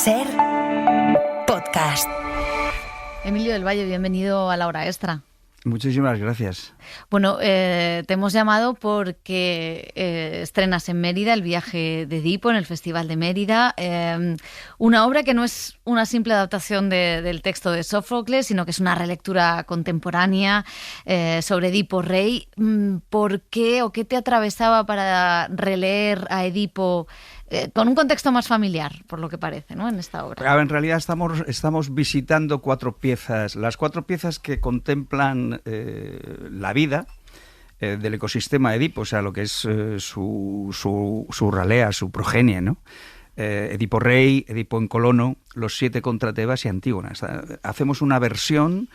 SER Podcast. Emilio del Valle, bienvenido a La Hora Extra. Muchísimas gracias. Bueno, te hemos llamado porque estrenas en Mérida El viaje de Edipo en el Festival de Mérida, una obra que no es una simple adaptación del texto de Sófocles, sino que es una relectura contemporánea sobre Edipo Rey. ¿Por qué o qué te atravesaba para releer a Edipo con un contexto más familiar, por lo que parece, ¿no?, en esta obra? En realidad estamos visitando 4 piezas, las 4 piezas que contemplan la vida del ecosistema de Edipo, o sea, lo que es su ralea, su progenie, ¿no? Edipo Rey, Edipo en Colono, los 7 contra Tebas y Antígona. Hacemos una versión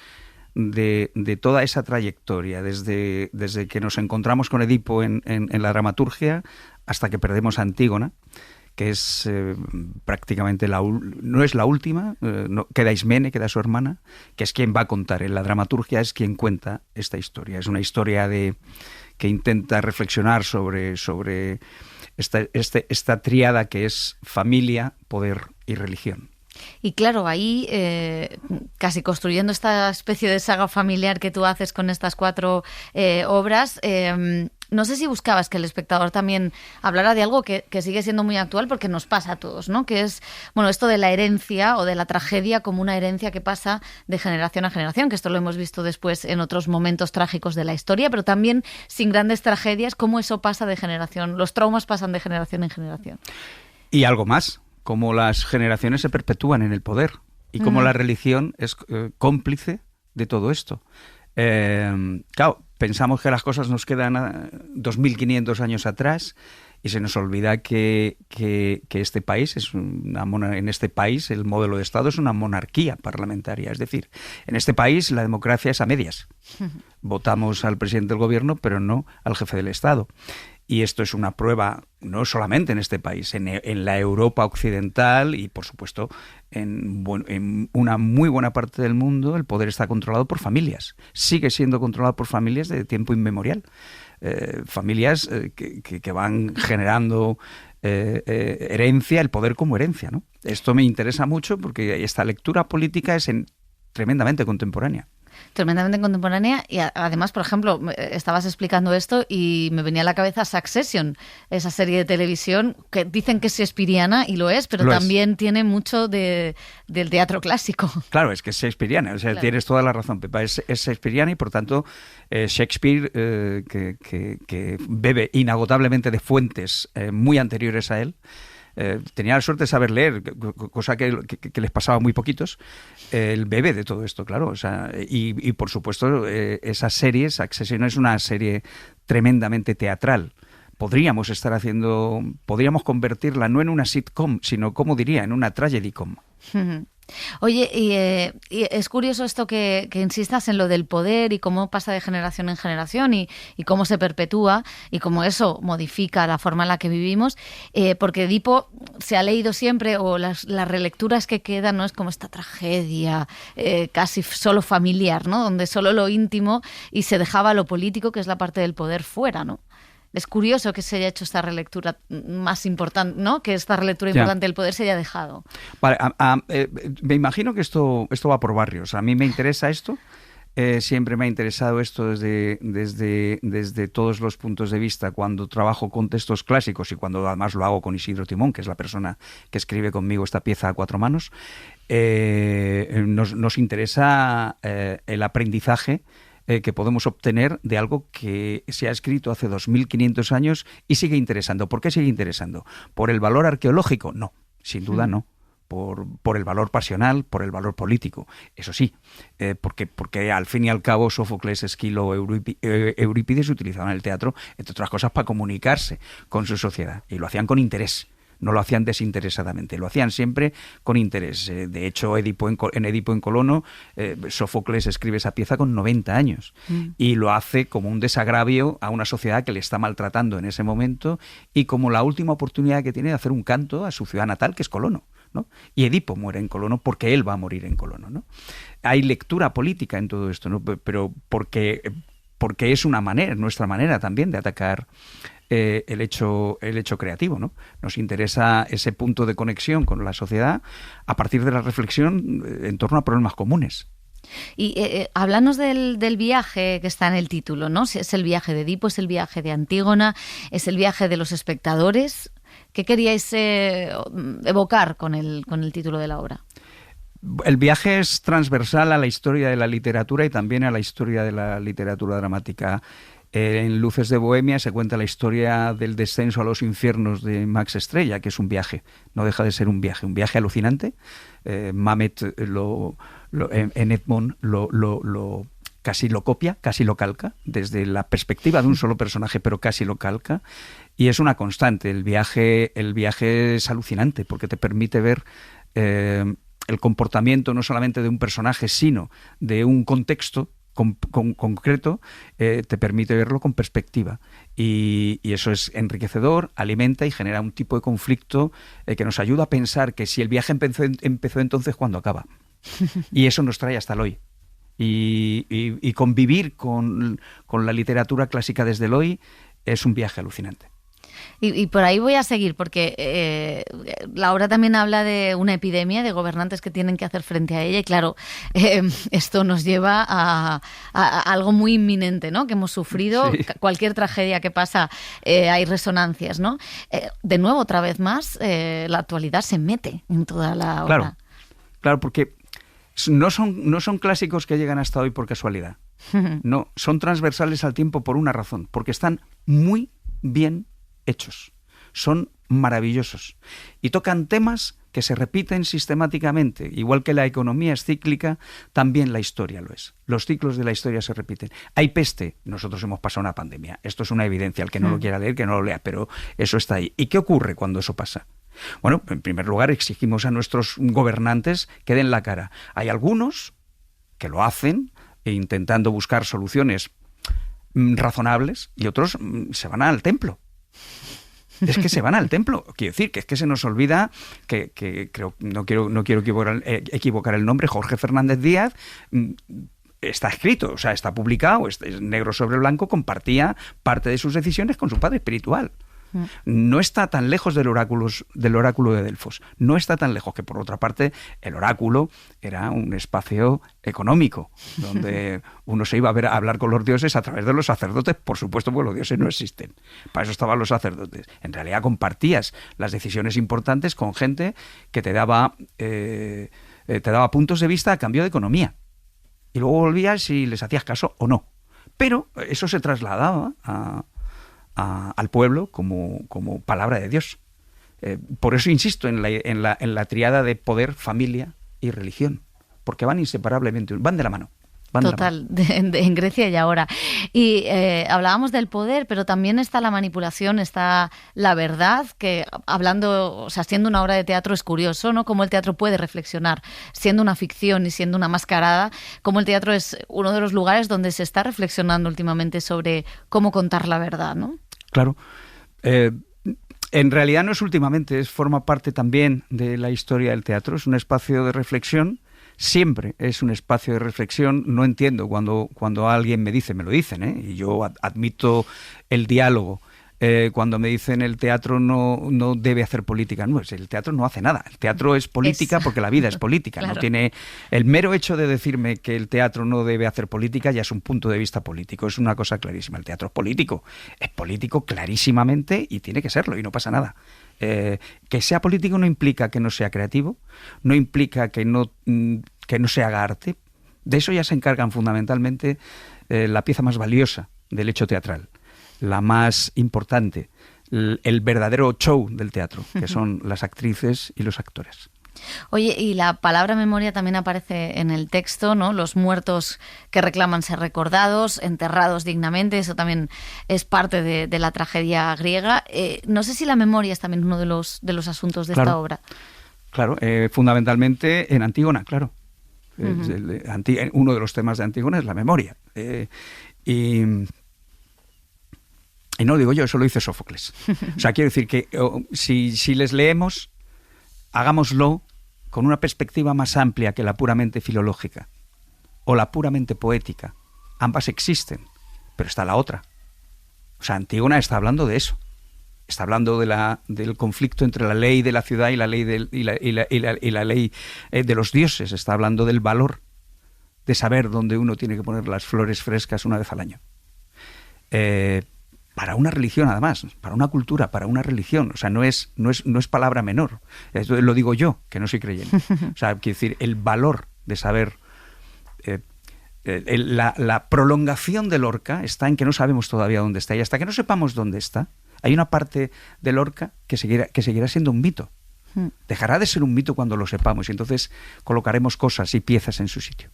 de toda esa trayectoria, desde que nos encontramos con Edipo en la dramaturgia hasta que perdemos a Antígona, que es prácticamente no es la última, queda Ismene, queda su hermana, que es quien va a contar. En la dramaturgia es quien cuenta esta historia. Es una historia que intenta reflexionar sobre esta tríada que es familia, poder y religión. Y claro, ahí casi construyendo esta especie de saga familiar que tú haces con estas 4 obras, no sé si buscabas que el espectador también hablara de algo que sigue siendo muy actual porque nos pasa a todos, ¿no? Que es, bueno, esto de la herencia o de la tragedia como una herencia que pasa de generación a generación, que esto lo hemos visto después en otros momentos trágicos de la historia, pero también sin grandes tragedias, cómo eso pasa de generación, los traumas pasan de generación en generación. Y algo más, cómo las generaciones se perpetúan en el poder y cómo la religión es cómplice de todo esto. Claro, pensamos que las cosas nos quedan 2500 años atrás y se nos olvida que este país en este país el modelo de Estado es una monarquía parlamentaria. Es decir, en este país la democracia es a medias. Votamos al presidente del gobierno, pero no al jefe del Estado. Y esto es una prueba, no solamente en este país, en la Europa occidental y, por supuesto, en una muy buena parte del mundo, el poder está controlado por familias. Sigue siendo controlado por familias de tiempo inmemorial. Familias que van generando herencia, el poder como herencia, ¿no? Esto me interesa mucho porque esta lectura política es tremendamente contemporánea. Tremendamente contemporánea y además, por ejemplo, estabas explicando esto y me venía a la cabeza Succession, esa serie de televisión que dicen que es shakespeariana y lo es, pero también tiene mucho del teatro clásico. Claro, es que es shakespeariana, o sea, claro. Tienes toda la razón, Pepa, es shakespeariana y por tanto Shakespeare, que bebe inagotablemente de fuentes muy anteriores a él, tenía la suerte de saber leer, cosa que les pasaba a muy poquitos. El bebé de todo esto, claro. O sea, y por supuesto, esa serie, Succession, es una serie tremendamente teatral. Podríamos convertirla no en una sitcom, sino, como diría, en una tragedy-com. Oye, y es curioso esto que insistas en lo del poder y cómo pasa de generación en generación y cómo se perpetúa y cómo eso modifica la forma en la que vivimos, porque Edipo se ha leído siempre, o las relecturas que quedan, ¿no?, es como esta tragedia casi solo familiar, ¿no?, donde solo lo íntimo y se dejaba lo político, que es la parte del poder, fuera, ¿no? Es curioso que se haya hecho esta relectura más importante, ¿no?, que esta relectura importante del poder se haya dejado. Vale, me imagino que esto va por barrios. A mí me interesa esto. Siempre me ha interesado esto desde todos los puntos de vista, cuando trabajo con textos clásicos y cuando además lo hago con Isidro Timón, que es la persona que escribe conmigo esta pieza a 4 manos. Nos interesa el aprendizaje que podemos obtener de algo que se ha escrito hace 2500 años y sigue interesando. ¿Por qué sigue interesando? ¿Por el valor arqueológico? No, sin duda no. Por el valor pasional, por el valor político. Eso sí, porque al fin y al cabo Sófocles, Esquilo, Eurípides utilizaban el teatro, entre otras cosas, para comunicarse con su sociedad. Y lo hacían con interés. No lo hacían desinteresadamente, lo hacían siempre con interés. De hecho, en Edipo en Colono, Sófocles escribe esa pieza con 90 años y lo hace como un desagravio a una sociedad que le está maltratando en ese momento y como la última oportunidad que tiene de hacer un canto a su ciudad natal, que es Colono, ¿no? Y Edipo muere en Colono porque él va a morir en Colono, ¿no? Hay lectura política en todo esto, ¿no? Pero porque es una manera, nuestra manera también de atacar el hecho creativo, ¿no? Nos interesa ese punto de conexión con la sociedad a partir de la reflexión en torno a problemas comunes. Y háblanos del viaje que está en el título, ¿no? Si es el viaje de Edipo, es el viaje de Antígona, es el viaje de los espectadores. ¿Qué queríais evocar con el título de la obra? El viaje es transversal a la historia de la literatura y también a la historia de la literatura dramática. En Luces de Bohemia se cuenta la historia del descenso a los infiernos de Max Estrella, que es un viaje, no deja de ser un viaje alucinante. Mamet en Edmond casi lo copia, casi lo calca, desde la perspectiva de un solo personaje, pero casi lo calca, y es una constante. El viaje es alucinante porque te permite ver el comportamiento no solamente de un personaje, sino de un contexto concreto, te permite verlo con perspectiva. Y eso es enriquecedor, alimenta y genera un tipo de conflicto que nos ayuda a pensar que si el viaje empezó entonces, ¿cuándo acaba? Y eso nos trae hasta el hoy. Y convivir con la literatura clásica desde el hoy es un viaje alucinante. Y por ahí voy a seguir, porque la obra también habla de una epidemia, de gobernantes que tienen que hacer frente a ella, y claro, esto nos lleva a algo muy inminente, ¿no? Que hemos sufrido. Sí. Cualquier tragedia que pasa, hay resonancias, ¿no? De nuevo, otra vez más, la actualidad se mete en toda la obra. Claro, porque no son clásicos que llegan hasta hoy por casualidad. No, son transversales al tiempo por una razón, porque están muy bien hechos. Son maravillosos. Y tocan temas que se repiten sistemáticamente. Igual que la economía es cíclica, también la historia lo es. Los ciclos de la historia se repiten. Hay peste. Nosotros hemos pasado una pandemia. Esto es una evidencia. El que no lo quiera leer, que no lo lea. Pero eso está ahí. ¿Y qué ocurre cuando eso pasa? Bueno, en primer lugar, exigimos a nuestros gobernantes que den la cara. Hay algunos que lo hacen intentando buscar soluciones razonables y otros se van al templo. Es que se van al templo. Quiero decir, que es que se nos olvida que creo, no quiero equivocar el nombre, Jorge Fernández Díaz, está escrito, o sea, está publicado, es negro sobre blanco, compartía parte de sus decisiones con su padre espiritual. No está tan lejos del oráculo de Delfos. No está tan lejos, que por otra parte el oráculo era un espacio económico donde uno se iba a hablar con los dioses a través de los sacerdotes, por supuesto, porque los dioses no existen. Para eso estaban los sacerdotes. En realidad compartías las decisiones importantes con gente que te daba puntos de vista a cambio de economía. Y luego volvías y les hacías caso o no. Pero eso se trasladaba al pueblo como palabra de Dios. Por eso insisto en la triada de poder, familia y religión, porque van inseparablemente, van de la mano. Total, en Grecia y ahora. Y hablábamos del poder, pero también está la manipulación, está la verdad, que siendo una obra de teatro es curioso, ¿no? Cómo el teatro puede reflexionar, siendo una ficción y siendo una mascarada, cómo el teatro es uno de los lugares donde se está reflexionando últimamente sobre cómo contar la verdad, ¿no? Claro. En realidad no es últimamente, forma parte también de la historia del teatro, es un espacio de reflexión. Siempre es un espacio de reflexión. No entiendo cuando alguien me lo dicen, y yo admito el diálogo. Cuando me dicen el teatro no debe hacer política. No, el teatro no hace nada. El teatro es política porque la vida es política. Claro. No tiene el mero hecho de decirme que el teatro no debe hacer política ya es un punto de vista político. Es una cosa clarísima. El teatro es político clarísimamente y tiene que serlo y no pasa nada. Que sea político no implica que no sea creativo, no implica que no se haga arte. De eso ya se encargan fundamentalmente la pieza más valiosa del hecho teatral, la más importante, el verdadero show del teatro, que son las actrices y los actores. Oye, y la palabra memoria también aparece en el texto, ¿no? Los muertos que reclaman ser recordados, enterrados dignamente, eso también es parte de la tragedia griega. No sé si la memoria es también uno de los asuntos de esta obra. Claro, fundamentalmente en Antígona, claro. Uno de los temas de Antígona es la memoria. Y no lo digo yo, eso lo dice Sófocles. O sea, quiero decir que si les leemos, hagámoslo con una perspectiva más amplia que la puramente filológica o la puramente poética. Ambas existen, pero está la otra. O sea, Antígona está hablando de eso. Está hablando del conflicto entre la ley de la ciudad y la ley y la ley de los dioses. Está hablando del valor de saber dónde uno tiene que poner las flores frescas una vez al año. Para una religión, además, para una cultura, para una religión. O sea, no es palabra menor. Esto lo digo yo, que no soy creyente. O sea, quiero decir, el valor de saber... la prolongación del Lorca está en que no sabemos todavía dónde está. Y hasta que no sepamos dónde está, hay una parte del Lorca que seguirá siendo un mito. Dejará de ser un mito cuando lo sepamos. Y entonces colocaremos cosas y piezas en su sitio.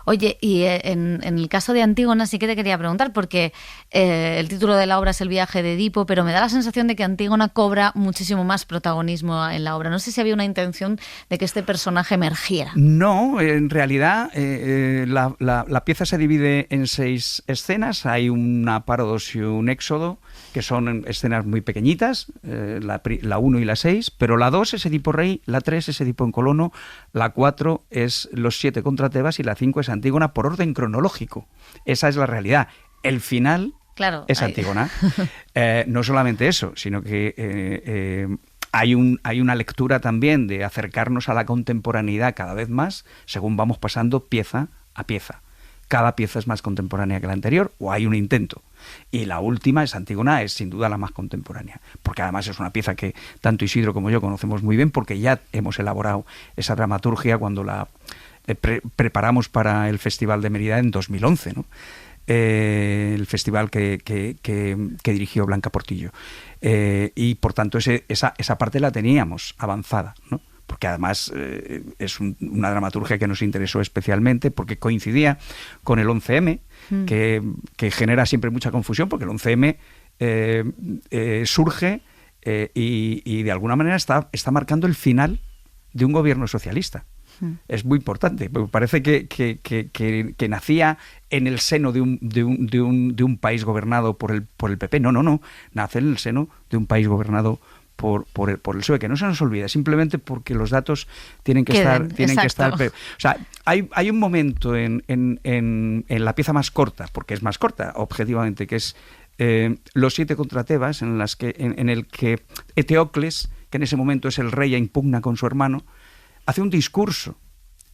Oye, y en el caso de Antígona sí que te quería preguntar, porque el título de la obra es El viaje de Edipo, pero me da la sensación de que Antígona cobra muchísimo más protagonismo en la obra. No sé si había una intención de que este personaje emergiera. No, en realidad la pieza se divide en 6 escenas. Hay una parodos y un éxodo, que son escenas muy pequeñitas, la 1 y la 6, pero la 2 es Edipo Rey, la 3 es Edipo en Colono, la 4 es Los 7 contra Tebas y la 5 es Antígona por orden cronológico. Esa es la realidad. El final es Antígona. No solamente eso, sino que hay una lectura también de acercarnos a la contemporaneidad cada vez más según vamos pasando pieza a pieza. Cada pieza es más contemporánea que la anterior, o hay un intento. Y la última, es Antígona, es sin duda la más contemporánea, porque además es una pieza que tanto Isidro como yo conocemos muy bien, porque ya hemos elaborado esa dramaturgia cuando la preparamos para el Festival de Mérida en 2011, ¿no? El festival que dirigió Blanca Portillo. Y por tanto esa parte la teníamos avanzada, ¿no? Porque además es una dramaturgia que nos interesó especialmente porque coincidía con el 11M, que genera siempre mucha confusión, porque el 11M surge y de alguna manera está marcando el final de un gobierno socialista. Es muy importante, porque parece que nacía en el seno de un país gobernado por el PP. No, nace en el seno de un país gobernado por el PSOE, que no se nos olvide, simplemente porque los datos tienen que estar. O sea, hay un momento en la pieza más corta, porque es más corta, objetivamente, que es Los 7 contra Tebas, en el que Eteocles, que en ese momento es el rey e impugna con su hermano, hace un discurso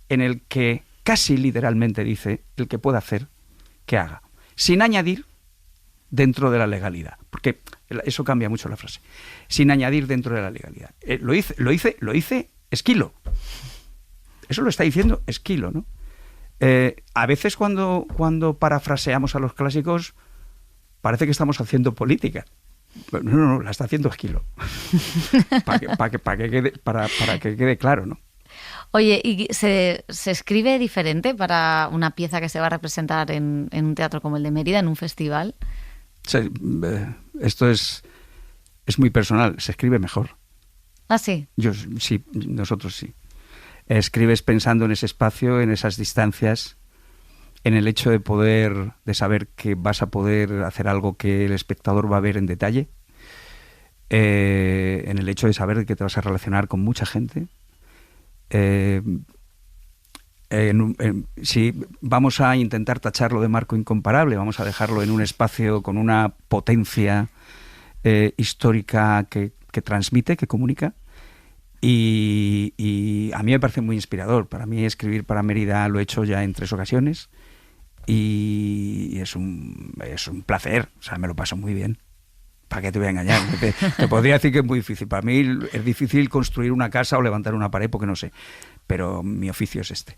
en el que casi literalmente dice: el que pueda hacer, que haga, sin añadir dentro de la legalidad, porque eso cambia mucho la frase, sin añadir dentro de la legalidad. Lo dice Esquilo, eso lo está diciendo Esquilo, ¿no? A veces cuando parafraseamos a los clásicos parece que estamos haciendo política. No, la está haciendo Esquilo, para que quede claro, ¿no? Oye, ¿y se escribe diferente para una pieza que se va a representar en un teatro como el de Mérida, en un festival? Sí, esto es muy personal, se escribe mejor. ¿Ah, sí? Nosotros sí. Escribes pensando en ese espacio, en esas distancias, en el hecho de saber que vas a poder hacer algo que el espectador va a ver en detalle, en el hecho de saber que te vas a relacionar con mucha gente. Si vamos a intentar tacharlo de marco incomparable, vamos a dejarlo en un espacio con una potencia histórica que transmite, que comunica, y a mí me parece muy inspirador. Para mí escribir para Mérida lo he hecho ya en 3 ocasiones y es un placer, o sea, me lo paso muy bien. ¿Para qué te voy a engañar? Te podría decir que es muy difícil. Para mí es difícil construir una casa o levantar una pared, porque no sé, pero mi oficio es este.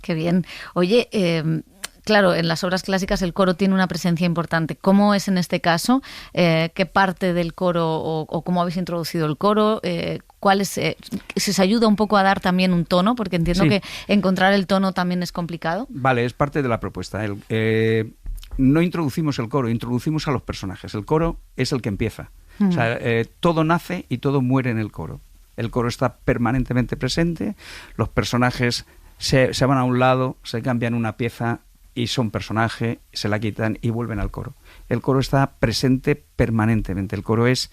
Qué bien. Oye, claro, en las obras clásicas el coro tiene una presencia importante. ¿Cómo es en este caso? ¿Qué parte del coro o cómo habéis introducido el coro? Si os ayuda un poco a dar también un tono, porque entiendo que encontrar el tono también es complicado. Vale, es parte de la propuesta. No introducimos el coro, introducimos a los personajes. El coro es el que empieza. O sea, todo nace y todo muere en el coro. El coro está permanentemente presente, los personajes se van a un lado, se cambian una pieza y son personaje, se la quitan y vuelven al coro. El coro está presente permanentemente. El coro es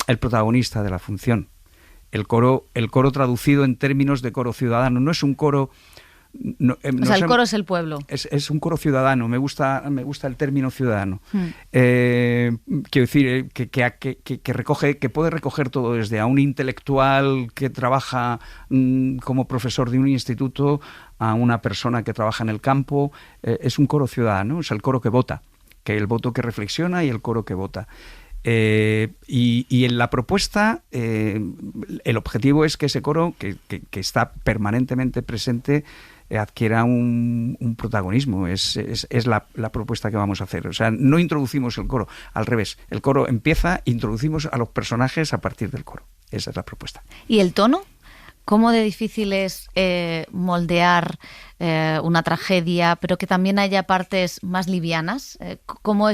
el protagonista de la función. El coro traducido en términos de coro ciudadano no es un coro O sea, el coro es el pueblo. Es un coro ciudadano, me gusta el término ciudadano. Quiero decir, que recoge, que puede recoger todo, desde a un intelectual que trabaja como profesor de un instituto a una persona que trabaja en el campo. Es un coro ciudadano, es el coro que vota, que el voto que reflexiona y el coro que vota. Y en la propuesta, el objetivo es que ese coro, que está permanentemente presente, adquiera un protagonismo. Es la propuesta que vamos a hacer. O sea, no introducimos el coro, al revés. El coro empieza, introducimos a los personajes a partir del coro. Esa es la propuesta. ¿Y el tono? ¿Cómo de difícil es moldear una tragedia, pero que también haya partes más livianas? ¿Cómo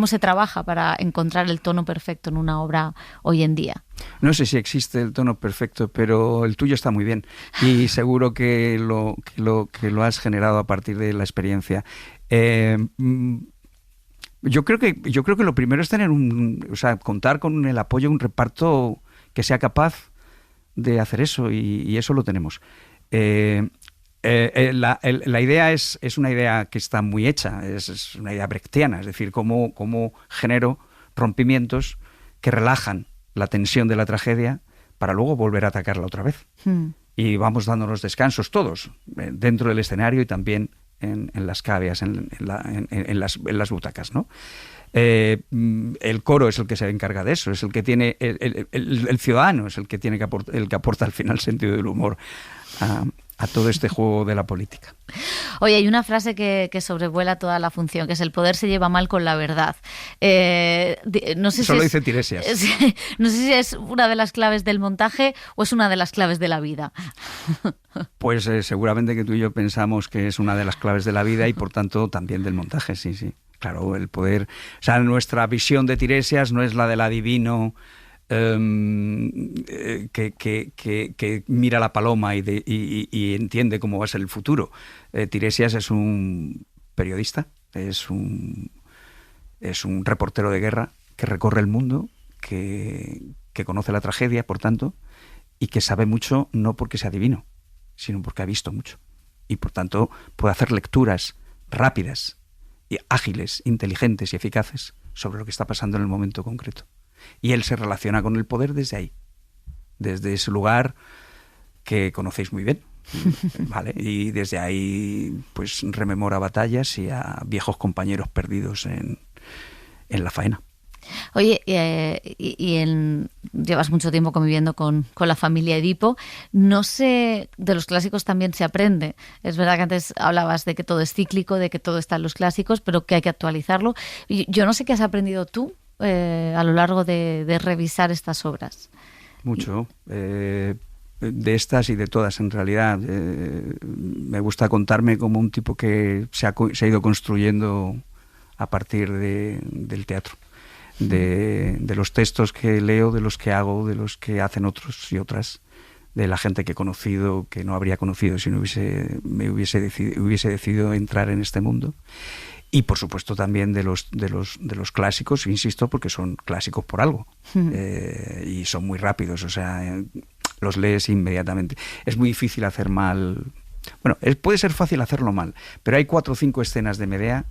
se trabaja para encontrar el tono perfecto en una obra hoy en día? No sé si existe el tono perfecto, pero el tuyo está muy bien y seguro que lo has generado a partir de la experiencia. Yo creo que lo primero es tener contar con el apoyo de un reparto que sea capaz de hacer eso, y eso lo tenemos. La idea es una idea que está muy hecha, es una idea brechtiana, es decir, cómo genero rompimientos que relajan la tensión de la tragedia para luego volver a atacarla otra vez. Y vamos dándonos descansos todos, dentro del escenario y también en las cavias, en las butacas, ¿no? El coro es el que se encarga de eso, es el que tiene, el ciudadano es el que tiene el que aporta al final sentido del humor a todo este juego de la política. Oye, hay una frase que sobrevuela toda la función, que es: el poder se lleva mal con la verdad. No sé Eso lo dice Tiresias. No sé si es una de las claves del montaje o es una de las claves de la vida. Pues seguramente que tú y yo pensamos que es una de las claves de la vida y por tanto también del montaje, sí. Claro, el poder... O sea, nuestra visión de Tiresias no es la del adivino que mira la paloma y entiende cómo va a ser el futuro. Tiresias es un periodista, es un reportero de guerra que recorre el mundo, que conoce la tragedia, por tanto, y que sabe mucho no porque sea adivino, sino porque ha visto mucho. Y por tanto puede hacer lecturas rápidas, y ágiles, inteligentes y eficaces sobre lo que está pasando en el momento concreto. Y él se relaciona con el poder desde ahí, desde ese lugar que conocéis muy bien, ¿vale? Y desde ahí pues rememora batallas y a viejos compañeros perdidos en la faena. Oye, llevas mucho tiempo conviviendo con la familia Edipo. No sé, de los clásicos también se aprende. Es verdad que antes hablabas de que todo es cíclico, de que todo está en los clásicos, pero que hay que actualizarlo. Yo no sé qué has aprendido tú a lo largo de revisar estas obras. Mucho. De estas y de todas, en realidad. Me gusta contarme como un tipo que se ha ido construyendo a partir del teatro. De los textos que leo, de los que hago, de los que hacen otros y otras, de la gente que he conocido, que no habría conocido si no hubiese decidido entrar en este mundo, y por supuesto también de los clásicos, insisto, porque son clásicos por algo, y son muy rápidos, o sea, los lees inmediatamente. Es muy difícil hacer mal, bueno, puede ser fácil hacerlo mal, pero hay 4 o 5 escenas de Medea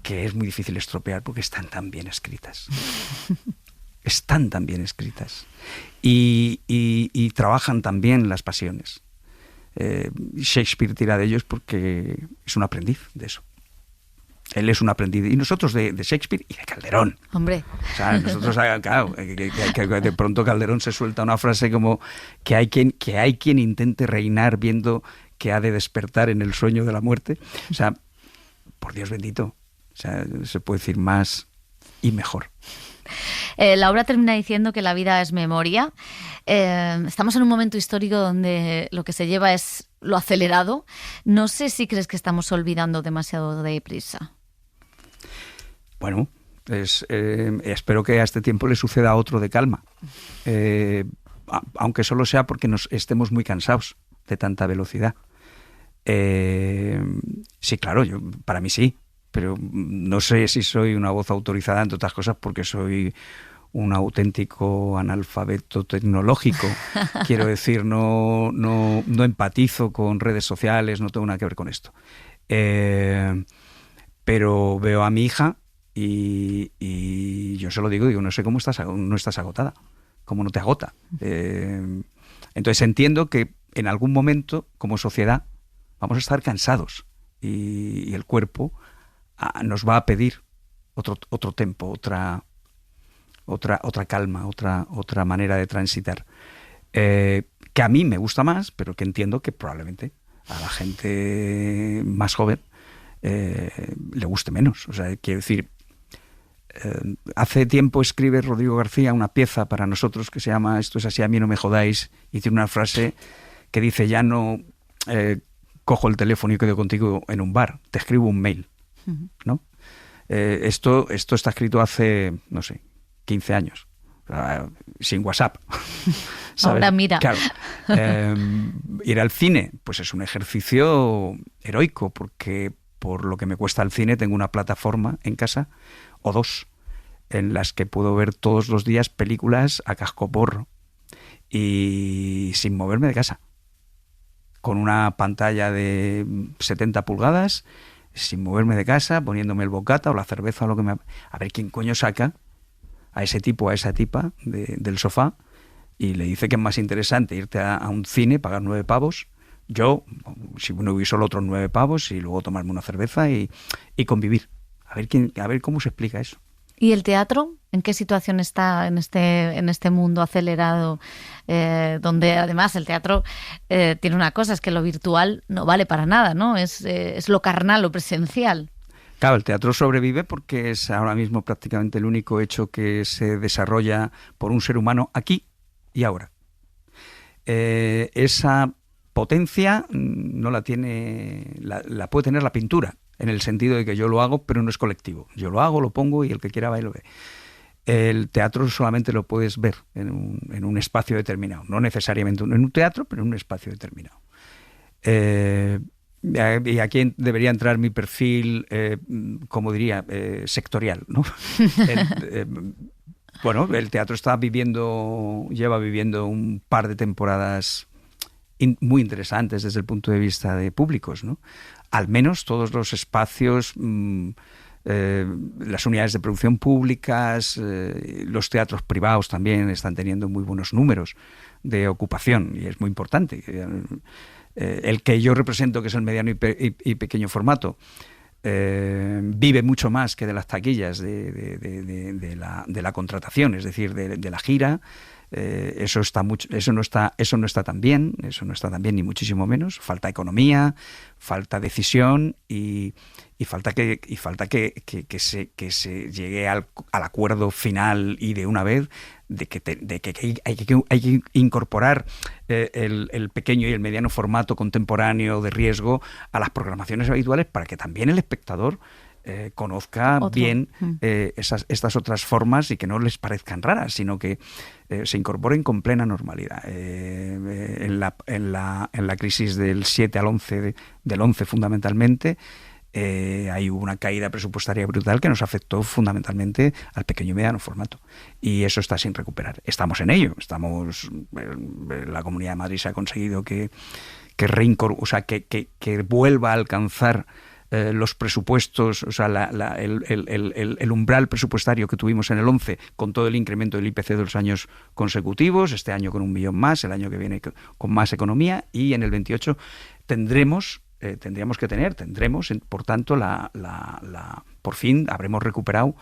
que es muy difícil estropear porque están tan bien escritas. Están tan bien escritas. Y trabajan tan bien las pasiones. Shakespeare tira de ellos porque es un aprendiz de eso. Él es un aprendiz. Y nosotros de Shakespeare y de Calderón. Hombre. O sea, nosotros, claro, que de pronto Calderón se suelta una frase como que hay quien intente reinar viendo que ha de despertar en el sueño de la muerte. O sea, por Dios bendito. O sea, se puede decir más y mejor. La obra termina diciendo que la vida es memoria. Estamos en un momento histórico donde lo que se lleva es lo acelerado. No sé si crees que estamos olvidando demasiado deprisa. Bueno, espero que a este tiempo le suceda a otro de calma. Aunque solo sea porque estemos muy cansados de tanta velocidad. Sí, claro, para mí sí. Pero no sé si soy una voz autorizada, entre otras cosas, porque soy un auténtico analfabeto tecnológico. Quiero decir, no empatizo con redes sociales, no tengo nada que ver con esto. Pero veo a mi hija y yo se lo digo, no sé cómo no estás agotada, cómo no te agota. Entonces entiendo que en algún momento, como sociedad, vamos a estar cansados y el cuerpo nos va a pedir otro tempo, otra calma, otra manera de transitar. Que a mí me gusta más, pero que entiendo que probablemente a la gente más joven le guste menos. O sea, quiero decir, hace tiempo escribe Rodrigo García una pieza para nosotros que se llama Esto es así, a mí no me jodáis, y tiene una frase que dice: ya no cojo el teléfono y quedo contigo en un bar, te escribo un mail, ¿no? Esto está escrito hace, no sé, 15 años, sin WhatsApp. ¿Sabes? Ahora mira. Claro, ir al cine, pues es un ejercicio heroico, porque por lo que me cuesta el cine tengo una plataforma en casa, o dos, en las que puedo ver todos los días películas a cascoporro y sin moverme de casa, con una pantalla de 70 pulgadas, sin moverme de casa, poniéndome el bocata o la cerveza o lo que me... A ver quién coño saca a ese tipo, a esa tipa del sofá y le dice que es más interesante irte a un cine, pagar 9 pavos, yo, si no hubiera solo otros 9 pavos, y luego tomarme una cerveza y convivir. A ver cómo se explica eso. ¿Y el teatro? ¿En qué situación está en este mundo acelerado? Donde además el teatro tiene una cosa, es que lo virtual no vale para nada, ¿no? Es lo carnal, lo presencial. Claro, el teatro sobrevive porque es ahora mismo prácticamente el único hecho que se desarrolla por un ser humano aquí y ahora. Esa potencia no la tiene, la puede tener la pintura, en el sentido de que yo lo hago, pero no es colectivo. Yo lo hago, lo pongo y el que quiera va y lo ve. El teatro solamente lo puedes ver en un espacio determinado, no necesariamente en un teatro, pero en un espacio determinado. Y aquí debería entrar mi perfil, como diría, sectorial, ¿no? Bueno, el teatro lleva viviendo un par de temporadas muy interesantes desde el punto de vista de públicos, ¿no? Al menos todos los espacios, las unidades de producción públicas, los teatros privados también están teniendo muy buenos números de ocupación y es muy importante. El que yo represento, que es el mediano y pequeño formato, vive mucho más que de las taquillas de la contratación, es decir, de la gira. Eso no está tan bien, ni muchísimo menos. Falta economía, falta decisión y falta que se llegue al acuerdo final y de una vez de que hay que incorporar el pequeño y el mediano formato contemporáneo de riesgo a las programaciones habituales, para que también el espectador conozca bien estas otras formas y que no les parezcan raras, sino que se incorporen con plena normalidad. En la crisis del 7 al 11, del 11 fundamentalmente, hay una caída presupuestaria brutal que nos afectó fundamentalmente al pequeño y mediano formato, y eso está sin recuperar. Estamos en ello, la Comunidad de Madrid se ha conseguido que vuelva a alcanzar los presupuestos, o sea, el umbral presupuestario que tuvimos en el 11, con todo el incremento del IPC de los años consecutivos, este año con 1 millón más, el año que viene con más economía, y en el 28 tendremos, por tanto, por fin habremos recuperado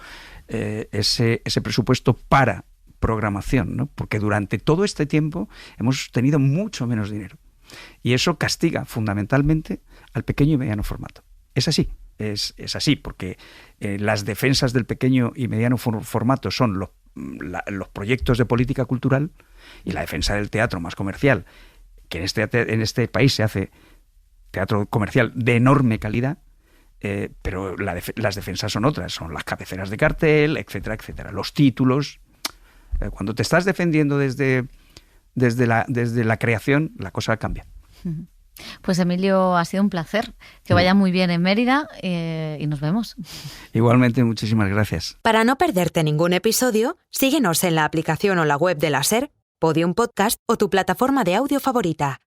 ese presupuesto para programación, ¿no? Porque durante todo este tiempo hemos tenido mucho menos dinero, y eso castiga fundamentalmente al pequeño y mediano formato. Es así, es así, porque las defensas del pequeño y mediano formato son los proyectos de política cultural, y la defensa del teatro más comercial, que en este país se hace teatro comercial de enorme calidad, pero las defensas son otras, son las cabeceras de cartel, etcétera, etcétera, los títulos. Cuando te estás defendiendo desde la creación, la cosa cambia. Pues Emilio, ha sido un placer. Que vaya muy bien en Mérida y nos vemos. Igualmente, muchísimas gracias. Para no perderte ningún episodio, síguenos en la aplicación o la web de la SER, Podium Podcast o tu plataforma de audio favorita.